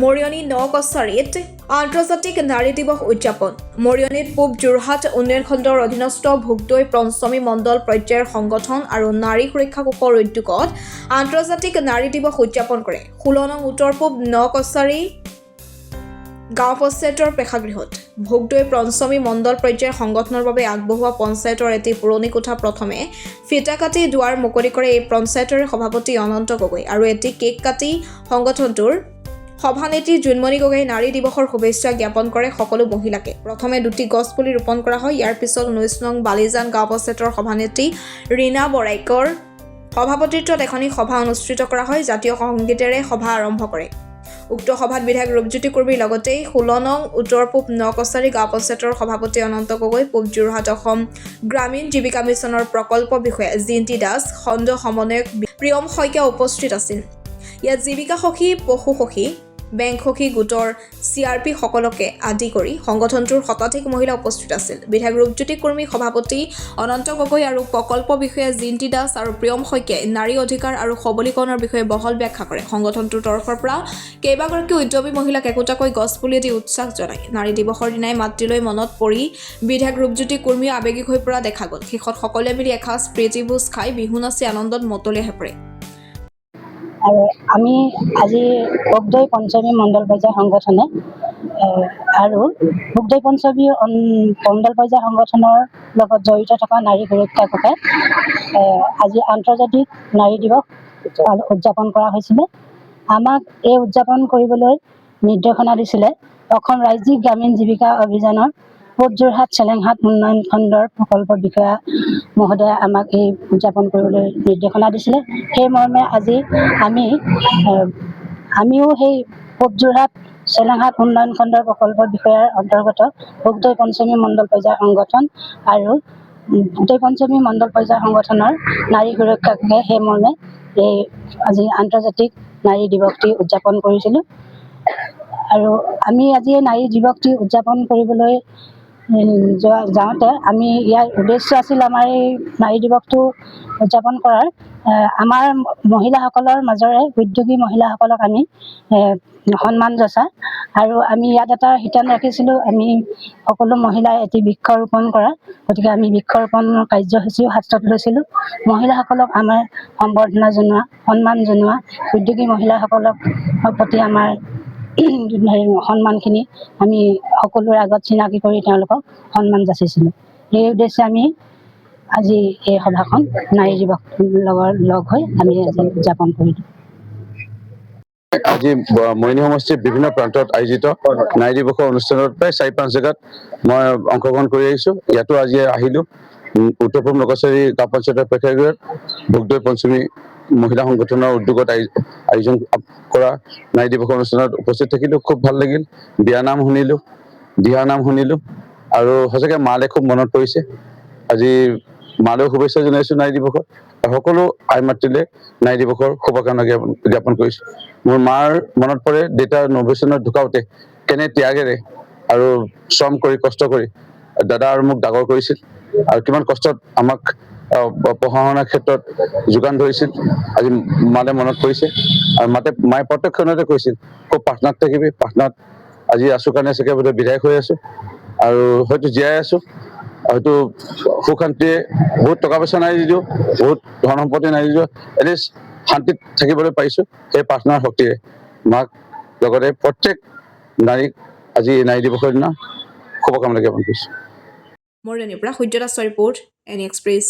মৰিয়নি নকছাৰীত আন্তৰ্জাতিক নাৰী দিৱস উদযাপন। মৰিয়নিত পূব যোৰহাট উন্নয়ন খণ্ডৰ অধীনস্থ ভোগদৈ পঞ্চমী মণ্ডল পৰ্যায়ৰ সংগঠন আৰু নাৰী সুৰক্ষা কোষৰ উদ্যোগত আন্তৰ্জাতিক নাৰী দিৱস উদযাপন কৰে। 16 নং উত্তৰ পূব নকছাৰী গাঁও পঞ্চায়তৰ প্ৰেক্ষাগৃহত ভোগদৈ পঞ্চমী মণ্ডল পৰ্যায়ৰ সংগঠনৰ বাবে আগবঢ়োৱা পঞ্চায়তৰ এটি পুৰণি কোঠা প্ৰথমে ফিটা কাটি দুৱাৰ মুকলি কৰে এই পঞ্চায়তৰ সভাপতি অনন্ত গগৈ আৰু এটি কেক কাটি সংগঠনটোৰ সভানেত্ৰী জোনমণি গগৈ নাৰী দিৱসৰ শুভেচ্ছা জ্ঞাপন কৰে সকলো মহিলাকে। প্ৰথমে 2টি গছ পুলি ৰোপণ কৰা হয়। ইয়াৰ পিছত 19 নং বালিজান গাঁও পঞ্চায়তৰ সভানেত্ৰী ৰীনা বৰাইকৰ সভাপতিত্বত এখনি সভা অনুষ্ঠিত কৰা হয়। জাতীয় সংগীতেৰে সভা আৰম্ভ কৰে। উক্ত সভাত বিধায়ক ৰূপজ্যোতি কুৰ্মীৰ লগতে 16 নং উত্তৰ পূব নকছাৰী গাঁও পঞ্চায়তৰ সভাপতি অনন্ত গগৈ, পূব যোৰহাট অসম গ্ৰামীণ জীৱিকা মিছনৰ প্ৰকল্প বিষয়া জিন্তি দাস, খণ্ড সমন্বয়ক প্ৰিয়ম শইকীয়া উপস্থিত আছিল। ইয়াত জীৱিকা সখী, পশু সখী, বেংক সখী গোটৰ CRP সকলকে আদি কৰি সংগঠনটোৰ শতাধিক মহিলা উপস্থিত আছিল। বিধায়ক ৰূপজ্যোতি কুৰ্মী, সভাপতি অনন্ত গগৈ আৰু প্ৰকল্প বিষয়া জিন্তি দাস আৰু প্ৰিয়ম শইকীয়াই নাৰী অধিকাৰ আৰু সবলীকৰণৰ বিষয়ে বহল ব্যাখ্যা কৰে। সংগঠনটোৰ তৰফৰ পৰা কেইবাগৰাকী উদ্যমী মহিলাক একোটাকৈ গছপুলি দি উৎসাহ জনায়। নাৰী দিৱসৰ দিনাই মাতৃলৈ মনত পৰি বিধায়ক ৰূপজ্যোতি কুৰ্মী আৱেগিক হৈ পৰা দেখা গ'ল। শেষত সকলোৱে মিলি এসাঁজ প্ৰীতিভোজ খাই বিহু নাচি আনন্দত মতলীয়া হৈ পৰে। আৰু আমি আজি ভোগদৈ পঞ্চমী মণ্ডল পৰ্যায় সংগঠনে আৰু ভোগদৈ পঞ্চমী মণ্ডল পৰ্যায় সংগঠনৰ লগত জড়িত থকা নাৰী সুৰক্ষা কোষে আজি আন্তৰ্জাতিক নাৰী দিৱস উদযাপন কৰা হৈছিলে। আমাক এই উদযাপন কৰিবলৈ নিৰ্দেশনা দিছিলে অসম ৰাজ্যিক গ্ৰামীণ জীৱিকা অভিযানৰ পূব যোৰহাট চেলেংহাট উন্নয়ন খণ্ডৰ প্ৰকল্প বিষয়া মহোদয়ে আমাক এই উদযাপন কৰিবলৈ নিৰ্দেশনা দিছিলে। সেই মৰ্মে আজি আমিও সেই পূব যোৰহাট চেলেংহাট উন্নয়ন খণ্ডৰ প্ৰকল্প বিষয়াৰ অন্তৰ্গত ভোগদৈ পঞ্চমী মণ্ডল পৰ্যায় সংগঠন আৰু ভোগদৈ পঞ্চমী মণ্ডল পৰ্যায় সংগঠনৰ নাৰী সুৰক্ষা কোষে সেই মৰ্মে এই আজি আন্তৰ্জাতিক নাৰী দিৱসটি উদযাপন কৰিছিলোঁ। আৰু আমি আজি নাৰী দিৱসটি উদযাপন কৰিবলৈ যাওঁতে আমি ইয়াৰ উদ্দেশ্য আছিল আমাৰ এই নাৰী দিৱসটো উদযাপন কৰাৰ আমাৰ মহিলাসকলৰ মাজৰে উদ্যোগী মহিলাসকলক আমি সন্মান যচা আৰু আমি ইয়াত এটা শিতান ৰাখিছিলোঁ আমি সকলো মহিলাই এটি বৃক্ষ ৰোপণ কৰা। গতিকে আমি বৃক্ষৰোপণৰ কাৰ্যসূচীও হাতত লৈছিলোঁ। মহিলাসকলক আমাৰ সম্বৰ্ধনা জনোৱা, সন্মান জনোৱা, উদ্যোগী মহিলাসকলক প্ৰতি আমাৰ সন্মানখিনি আমি সকলোৰে আগত চিনাকি কৰি তেওঁলোকক সন্মান যাচিছিলোঁ। সেই উদ্দেশ্যে আমি আজি এই সভাখন নাৰী দিৱস লগ হৈ আমি আজি উদযাপন কৰিলোঁ। আজি মৰিয়নি সমষ্টিৰ বিভিন্ন প্ৰান্তত আয়োজিত নাৰী দিৱসৰ অনুষ্ঠানত প্ৰায় 4-5 জেগাত মই অংশগ্ৰহণ কৰি আহিছোঁ। ইয়াতো আজি আহিলোঁ উত্তৰ পূব নকছাৰী গাঁও পঞ্চায়তৰ প্ৰেক্ষাগৃহত ভোগদৈ পঞ্চমী মহিলা সংগঠনৰ উদ্যোগত আয়োজন কৰা নাৰী দিৱসৰ অনুষ্ঠানত উপস্থিত থাকিলোঁ। খুব ভাল লাগিল। বিয়ানাম শুনিলোঁ, দিহানাম শুনিলোঁ আৰু সঁচাকৈ মালে খুব মনত পৰিছে। আজি মালৈও শুভেচ্ছা জনাইছোঁ নাৰী দিৱসৰ আৰু সকলো আই মাতৃলে নাৰী দিৱসৰ শুভকামনা জ্ঞাপন কৰিছোঁ। মোৰ মাৰ মনত পৰে দেউতাৰ 90 চনত ঢুকাওঁতে কেনে ত্যাগেৰে আৰু শ্ৰম কৰি কষ্ট কৰি দাদা আৰু মোক ডাঙৰ কৰিছিল আৰু কিমান কষ্টত আমাক পঢ়া শুনাৰ ক্ষেত্ৰত যোগান ধৰিছিল। আজি মালে মনত পৰিছে আৰু মায়ে প্ৰত্যক্ষণতে কৈছিল খুব প্ৰাৰ্থনাত থাকিবি, প্ৰাৰ্থনাত আজি আছোঁ কাৰণে চাগে বোধহয় বিধায়ক হৈ আছোঁ আৰু হয়তো জীয়াই আছোঁ। হয়তো সুখ শান্তিয়ে বহুত টকা পইচা নাই যদিও, বহুত ধন সম্পত্তি নাই যদিও এটলিষ্ট শান্তিত থাকিবলৈ পাৰিছোঁ সেই প্ৰাৰ্থনাৰ শক্তিৰে। মাক লগতে প্ৰত্যেক নাৰীক আজি নাৰী দিৱসৰ দিনা শুভকামনা জ্ঞাপন কৰিছোঁ। মৰিয়নিৰ পৰা সূৰ্য দাসৰ ৰিপৰ্ট, এনি এক্সপ্ৰেছ।